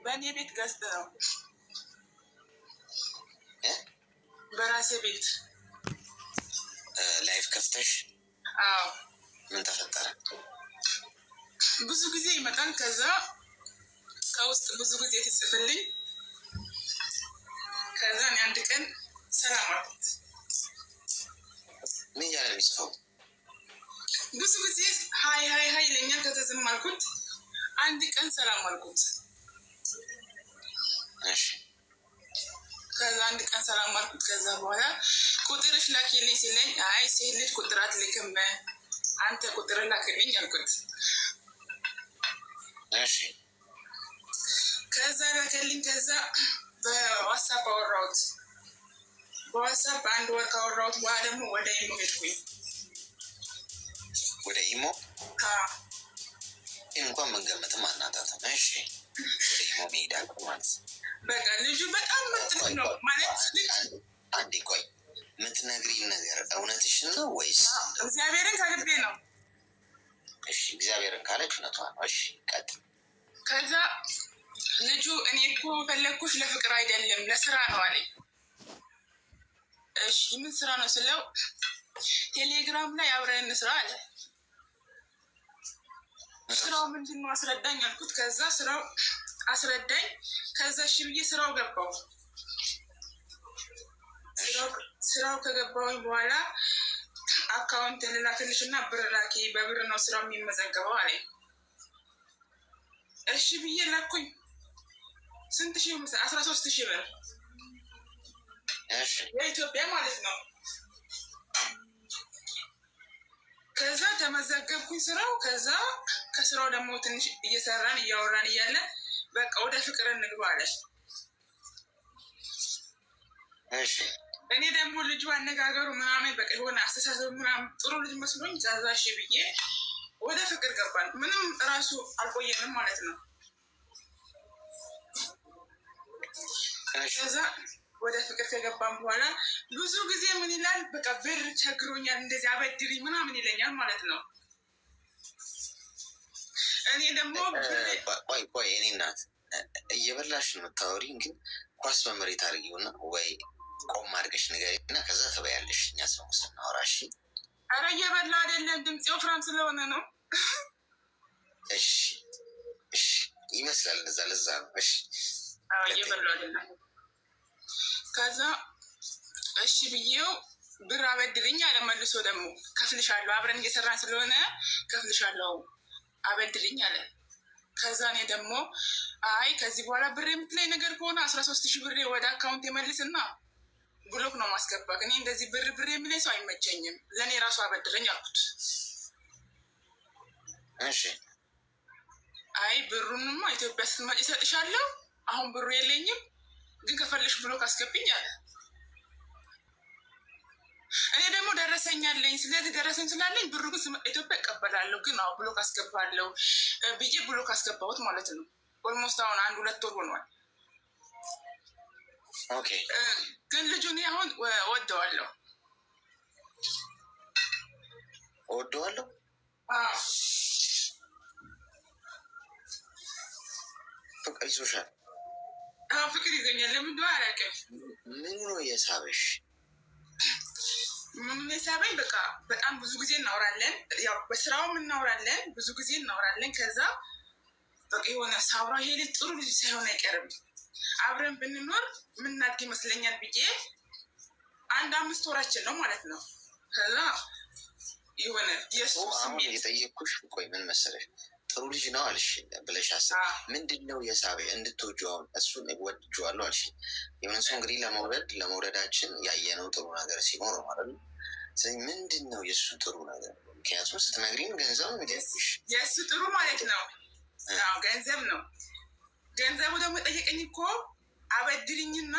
በእኔ ቤት ገዝት ነው በራሴ ቤት ላይፍ ከፍተሽ? አዎ። ምን ተፈጠረ? ብዙ ጊዜ ይመጣል። ከዛ ከውስጥ ብዙ ጊዜ ትጽፍልኝ። ከዛ አንድ ቀን ሰላም አልኩት። ምን ያለ የሚጽፈው? ብዙ ጊዜ ሀይ ሀይ ሀይ ለኛ ከተዝም አልኩት። አንድ ቀን ሰላም አልኩት። እሺ። ከዛ አንድ ቀን ሰላም አልኩት። ከዛ በኋላ ቁጥርሽ ላኪልኝ ሲለኝ አይ ሴት ልጅ ቁጥር አትልክም አንተ ቁጥር ላክልኝ አልኩት። እሺ። ከዛ ላከልኝ። ከዛ በዋትስአፕ አወራሁት። በዋትስአፕ አንድ ወር ካወራሁት በኋላ ደግሞ ወደ ኢሞ ሄድኩኝ። ወደ ኢሞ? እንኳን መንገመትም አናታትም። እሺ። ወደ ኢሞ መሄዳል ማለት በቃ ልጁ በጣም ምጥን ነው ማለት። አንዴ ቆይ፣ የምትነግሪኝ ነገር እውነትሽን ነው ወይስ? እግዚአብሔርን ከልቤ ነው። እሺ፣ እግዚአብሔርን ካለች እውነቷ ነው። እሺ፣ ቀጥል። ከዛ ልጁ እኔ እኮ ፈለግኩሽ ለፍቅር አይደለም ለስራ ነው አለኝ። እሺ ምን ስራ ነው ስለው ቴሌግራም ላይ አብረን እንስራ አለ። ስራው ምንድን ነው አስረዳኝ አልኩት። ከዛ ስራው አስረዳኝ። ከዛ እሺ ብዬ ስራው ገባው። ስራው ከገባውኝ በኋላ አካውንት ልላክልሽ እና ብር ላኪ፣ በብር ነው ስራው የሚመዘገበው አለኝ። እሺ ብዬ ላኩኝ። ስንት ሺህ? 13,000 ብር የኢትዮጵያ ማለት ነው። ከዛ ተመዘገብኩኝ ስራው። ከዛ ከስራው ደግሞ ትንሽ እየሰራን እያወራን እያለ በቃ ወደ ፍቅር እንግባ አለ። እኔ ደግሞ ልጁ አነጋገሩ ምናምን በቃ የሆነ አስተሳሰብ ምናምን ጥሩ ልጅ መስሎኝ ዛዛሽ ብዬ ወደ ፍቅር ገባን። ምንም እራሱ አልቆየንም ማለት ነው። ከዛ ወደ ፍቅር ከገባን በኋላ ብዙ ጊዜ ምን ይላል፣ በቃ ብር ቸግሮኛል እንደዚህ አበድሪ ምናምን ይለኛል ማለት ነው። እኔ ደግሞ ቆይ እኔ እናት እየበላሽ ነው የምታወሪኝ፣ ግን ኳስ በመሬት አድርጊውና ወይ ቆም አድርገሽ ንገሪና ከዛ ትበያለሽ። እኛ ሰው ስናወራ እሺ። ኧረ እየበላ አይደለም፣ ድምፅ ወፍራም ስለሆነ ነው። እሺ እሺ ይመስላል እንደዛ፣ ለዛ ነው። እሺ እየበላ አይደለም። ከዛ እሺ ብዬው ብር አበድርኝ አለ። መልሶ ደግሞ ከፍልሻለሁ፣ አብረን እየሰራን ስለሆነ ከፍልሻለሁ አበድርኝ አለ። ከዛ እኔ ደግሞ አይ ከዚህ በኋላ ብር የምትለኝ ነገር ከሆነ 13,000 ብር ወደ አካውንት የመልስና ብሎክ ነው ማስገባት። እኔ እንደዚህ ብር የሚለኝ ሰው አይመቸኝም፣ ለእኔ ራሱ አበድረኝ አልኩት። እሺ አይ ብሩንማ ኢትዮጵያ ስትመጪ እሰጥሻለሁ፣ አሁን ብሩ የለኝም፣ ግን ከፈለሽ ብሎክ አስገብኝ አለ። እኔ ደግሞ ደረሰኝ አለኝ። ስለዚህ ደረሰኝ ስላለኝ ብሩ ግን ኢትዮጵያ እቀበላለሁ፣ ግን አዎ ብሎክ አስገባለሁ ብዬ ብሎክ አስገባሁት ማለት ነው። ኦልሞስት አሁን 1-2 ወር ሆኗል። ኦኬ። ግን ልጁን አሁን ወደዋለሁ። ፍቅር ይዞሻል? ፍቅር ይዘኛል። ለምን እንደሆነ አላውቅም። ምን ነው የሳበሽ? ምን የሳበኝ በቃ በጣም ብዙ ጊዜ እናወራለን፣ ያው በስራውም እናወራለን፣ ብዙ ጊዜ እናወራለን። ከዛ በቃ የሆነ ሳውራ ይሄ ልጅ ጥሩ ልጅ ሳይሆን አይቀርም፣ አብረን ብንኖር ምናድግ ይመስለኛል ብዬ 1-5 ወራችን ነው ማለት ነው። ከዛ የሆነ የሱ ስሜት የጠየኩሽ ቆይ ምን መሰለሽ፣ ጥሩ ልጅ ነው አልሽ ብለሽ አስብ። ምንድን ነው የሳበ? እንድትወጂው አሁን እሱን ወድጄዋለሁ አልሽ። የሆነ ሰው እንግዲህ ለመውደዳችን ያየነው ጥሩ ነገር ሲኖር ማለት ነው። ስለዚህ ምንድን ነው የእሱ ጥሩ ነገር? ምክንያቱም ስትነግሪኝ ገንዘብ ነው የሚጠይቁሽ። የእሱ ጥሩ ማለት ነው ገንዘብ ነው። ገንዘቡ ደግሞ ጠየቀኝ እኮ አበድርኝና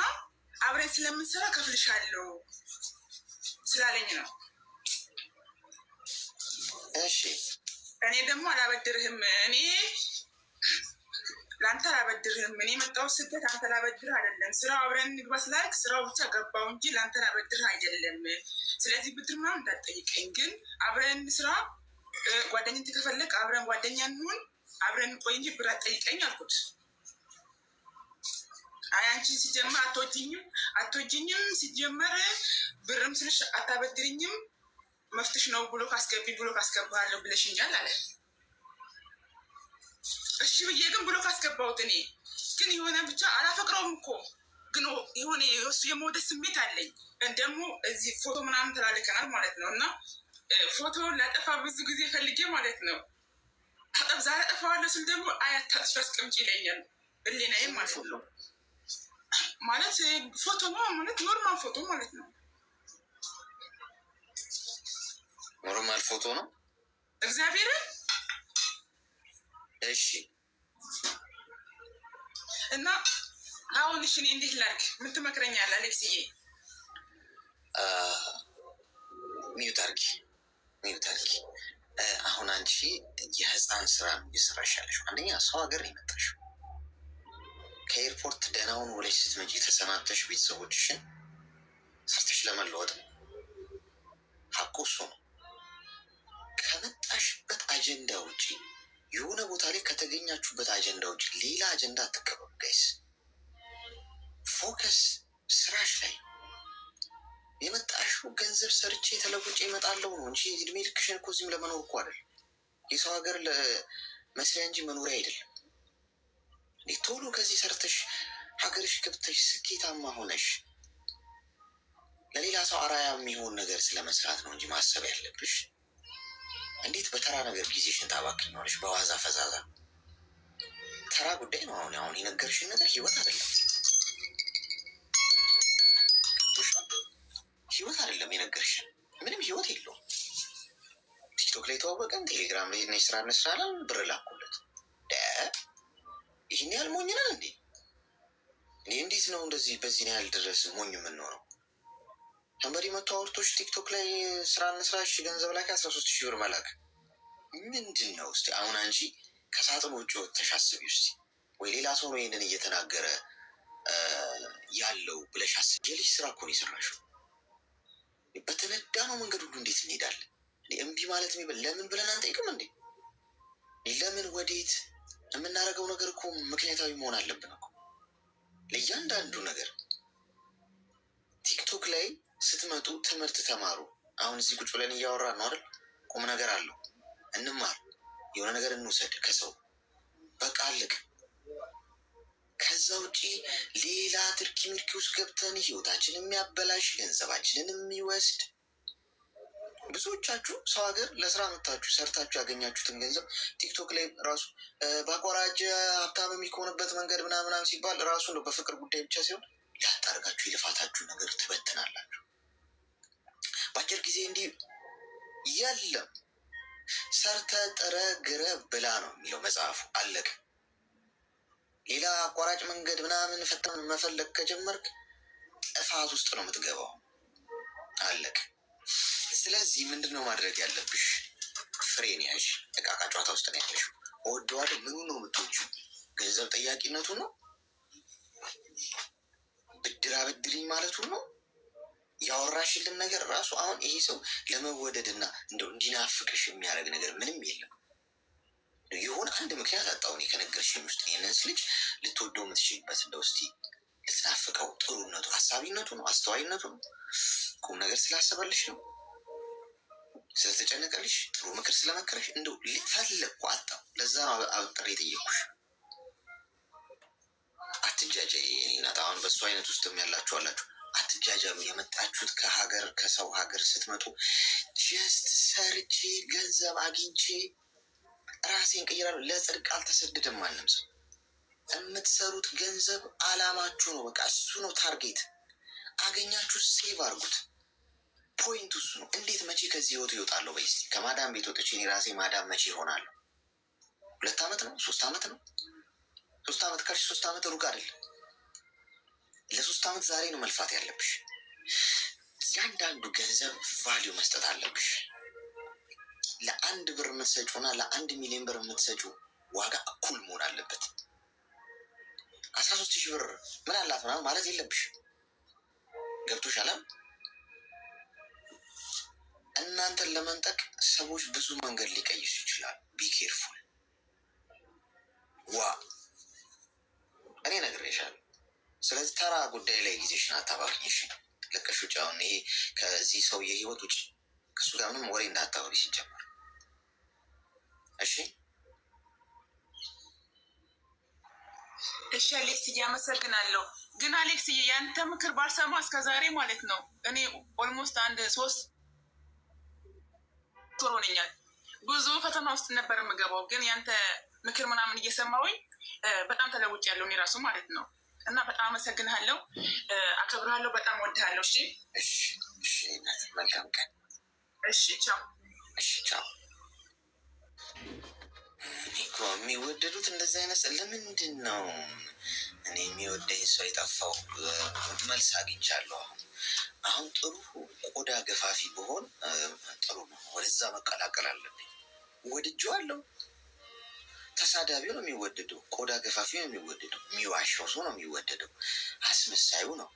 አብረን ስለምንሰራ ከፍልሻለሁ ስላለኝ ነው። እሺ እኔ ደግሞ አላበድርህም፣ እኔ ለአንተ አላበድርህም። እኔ የመጣሁት ስደት አንተ ላበድርህ አይደለም። ስራው አብረን እንግባ ስላልክ ስራው ብቻ ገባው እንጂ ለአንተ ላበድርህ አይደለም። ስለዚህ ብድር ምናምን እንዳትጠይቀኝ፣ ግን አብረን ስራ ጓደኝነት ከፈለግ አብረን ጓደኛ እንሁን፣ አብረን ቆይ እንጂ ብር አትጠይቀኝ አልኩት። አንቺን ሲጀመር አትወጂኝም ሲጀመር ብርም ስልሽ አታበድርኝም መፍትሽ ነው ብሎ ካስገባለሁ ብለሽኛል አለ። እሺ ብዬ ግን ብሎ ካስገባሁት እኔ ግን የሆነ ብቻ አላፈቅረውም እኮ ግን የሆነ የሱ የመውደድ ስሜት አለኝ። ደግሞ እዚህ ፎቶ ምናምን ተላልከናል ማለት ነው እና ፎቶውን ላጠፋ ብዙ ጊዜ ፈልጌ ማለት ነው። ዛሬ አጠፋዋለሁ ስል ደግሞ አያታጥፊ አስቀምጪ ይለኛል ህሊናዬ ማለት ነው። ማለት ፎቶ ነው ማለት ኖርማል ፎቶ ማለት ነው። ኖርማል ፎቶ ነው እግዚአብሔርን። እሺ እና አሁን እሺ እኔ እንዴት ላድርግ? ምን ትመክረኛለህ አሌክስዬ? ሚዩት አድርጊ። አሁን አንቺ የህፃን ስራ ነው እየሰራሽ ያለሽው። አንደኛ ሰው ሀገር ነው የመጣሽው። ከኤርፖርት ደህናውን ወለሽ ስትመጪ ተሰናብተሽ ቤተሰቦችሽን ሰርተሽ ለመለወጥ ነው። ሀቁ እሱ ነው። ከመጣሽበት አጀንዳ ውጭ የሆነ ቦታ ላይ ከተገኛችሁበት አጀንዳ ውጭ ሌላ አጀንዳ አትቀበሉ ጋይስ። ፎከስ ስራሽ ላይ። የመጣሽው ገንዘብ ሰርቼ ተለውጬ እመጣለሁ ነው እንጂ እድሜ ልክሽን እኮ እዚህም ለመኖር እኮ አይደል። የሰው ሀገር ለመስሪያ እንጂ መኖሪያ አይደለም። ቶሎ ከዚህ ሰርተሽ ሀገርሽ ገብተሽ ስኬታማ ሆነሽ ለሌላ ሰው አራያ የሚሆን ነገር ስለመስራት ነው እንጂ ማሰብ ያለብሽ እንዴት በተራ ነገር ጊዜሽን ታባክኛለሽ? በዋዛ ፈዛዛ ተራ ጉዳይ ነው። አሁን የነገርሽን ነገር ህይወት አይደለም። ህይወት አይደለም የነገርሽን። ምንም ህይወት የለውም። ቲክቶክ ላይ ተዋወቀን፣ ቴሌግራም ላይ ነሽ ስራ እንስራለን፣ ብር ላኩለት። ይህን ያህል ሞኝ ነን እንዴ? እንዴት ነው እንደዚህ በዚህ ያህል ድረስ ሞኝ የምንሆነው? ተንበሪ መቶ አውርቶች ቲክቶክ ላይ ስራ እንስራሽ ገንዘብ ላይ 13,000 ብር መላክ ምንድን ነው? እስቲ አሁን አንቺ ከሳጥን ውጭ ወጥተሽ አስቢ ውስጥ ወይ ሌላ ሰው ነው ይህንን እየተናገረ ያለው ብለሽ አስቢ። የልጅ ስራ እኮ ነው የሰራሽው። በተነዳ ነው መንገድ ሁሉ እንዴት እንሄዳለን? እምቢ ማለት ለምን ብለን አንጠይቅም እንዴ? ለምን ወዴት የምናደርገው ነገር እኮ ምክንያታዊ መሆን አለብን እኮ ለእያንዳንዱ ነገር። ቲክቶክ ላይ ስትመጡ ትምህርት ተማሩ። አሁን እዚህ ቁጭ ብለን እያወራን ነው አይደል? ቁም ነገር አለው። እንማር፣ የሆነ ነገር እንውሰድ ከሰው በቃ አለቅ። ከዛ ውጪ ሌላ ትርኪ ምርኪ ውስጥ ገብተን ህይወታችንን የሚያበላሽ ገንዘባችንን የሚወስድ ብዙዎቻችሁ ሰው ሀገር ለስራ መታችሁ ሰርታችሁ ያገኛችሁትን ገንዘብ ቲክቶክ ላይ ራሱ በአቋራጭ ሀብታም የሚሆንበት መንገድ ምናምናም ሲባል ራሱ ነው በፍቅር ጉዳይ ብቻ ሲሆን ላታርጋችሁ የልፋታችሁ ነገር ትበትናላችሁ። በአጭር ጊዜ እንዲህ የለም። ሰርተ ጥረ ግረ ብላ ነው የሚለው መጽሐፉ። አለቅ። ሌላ አቋራጭ መንገድ ምናምን ፈተን መፈለግ ከጀመርክ ጥፋት ውስጥ ነው የምትገባው። አለቅ። ስለዚህ ምንድነው ማድረግ ያለብሽ? ፍሬን ያዥ። እቃቃ ጨዋታ ውስጥ ነው ያለሽው። እወደዋለሁ ምኑ ነው የምትወጂው? ገንዘብ ጠያቂነቱ ነው? ብድር አበድሪኝ ማለቱ ነው? ያወራሽልን ነገር ራሱ አሁን ይሄ ሰው ለመወደድና እንደው እንዲናፍቅሽ የሚያደርግ ነገር ምንም የለም። የሆነ አንድ ምክንያት አጣሁ እኔ ከነገርሽኝ ውስጥ ይህንንስ ልጅ ልትወደው የምትችልበት እንደው እስቲ ልትናፍቀው ጥሩነቱ፣ ሀሳቢነቱ ነው፣ አስተዋይነቱ ነው፣ ቁም ነገር ስላሰበልሽ ነው፣ ስለተጨነቀልሽ፣ ጥሩ ምክር ስለመከረሽ እንደው ፈለግኩ አጣሁ። ለዛ ነው አብጥሬ የጠየኩሽ። አትጃጃ ናት። አሁን በሱ አይነት ውስጥም ያላችሁ አላችሁ። አትጃጃሉ። የመጣችሁት ከሀገር ከሰው ሀገር ስትመጡ ጀስት ሰርቼ ገንዘብ አግኝቼ ራሴን ቀይራለሁ። ለጽድቅ አልተሰደደም ማንም ሰው። የምትሰሩት ገንዘብ አላማችሁ ነው። በቃ እሱ ነው ታርጌት። አገኛችሁ ሴቭ አድርጉት። ፖይንቱ እሱ ነው። እንዴት መቼ ከዚህ ህይወት ይወጣለሁ? በይስ ከማዳም ቤት ወጥቼ እኔ ራሴ ማዳም መቼ ይሆናለሁ? 2 ዓመት ነው? 3 ዓመት ነው? 3 ዓመት ካልሽ 3 ዓመት ሩቅ አይደለም። ለ3 ዓመት ዛሬ ነው መልፋት ያለብሽ። እያንዳንዱ ገንዘብ ቫሊዩ መስጠት አለብሽ። ለ1 ብር የምትሰጪው እና ለ1 ሚሊዮን ብር የምትሰጪው ዋጋ እኩል መሆን አለበት። 13,000 ብር ምን አላት ምናምን ማለት የለብሽ። ገብቶሻል? እናንተን ለመንጠቅ ሰዎች ብዙ መንገድ ሊቀይሱ ይችላል። ቢኬርፉል። እኔ ነግሬሻለሁ። ስለዚህ ተራ ጉዳይ ላይ ጊዜሽን አታባክኝሽ። ለቀሽ ውጭ። አሁን ይሄ ከዚህ ሰውዬ ህይወት ውጭ ከሱ ጋር ምንም ወሬ እንዳታወሪ ሲጀመር። እሺ እሺ አሌክስዬ አመሰግናለሁ። ግን አሌክስዬ ያንተ ምክር ባልሰማ እስከዛሬ ማለት ነው እኔ ኦልሞስት አንድ 3 ወር ሆነኛል። ብዙ ፈተና ውስጥ ነበር የምገባው። ግን ያንተ ምክር ምናምን እየሰማሁኝ በጣም ተለውጫለሁ እኔ ራሱ ማለት ነው። እና በጣም አመሰግንሃለሁ፣ አከብርሃለሁ፣ በጣም ወድሃለሁ። እሺ እሺ፣ መልካም ቀን። እሺ ቻው። እሺ ቻው። እኮ የሚወደዱት እንደዚህ አይነት ለምንድን ነው? እኔ የሚወደኝ ሰው የጠፋው መልስ አግኝቻለሁ። አሁን ጥሩ ቆዳ ገፋፊ ብሆን ጥሩ ነው። ወደዛ መቀላቀል አለብኝ። ወድጄዋለሁ። ተሳዳቢው ነው የሚወደደው፣ ቆዳ ገፋፊው ነው የሚወደደው፣ የሚዋሸው ሰው ነው የሚወደደው፣ አስመሳዩ ነው።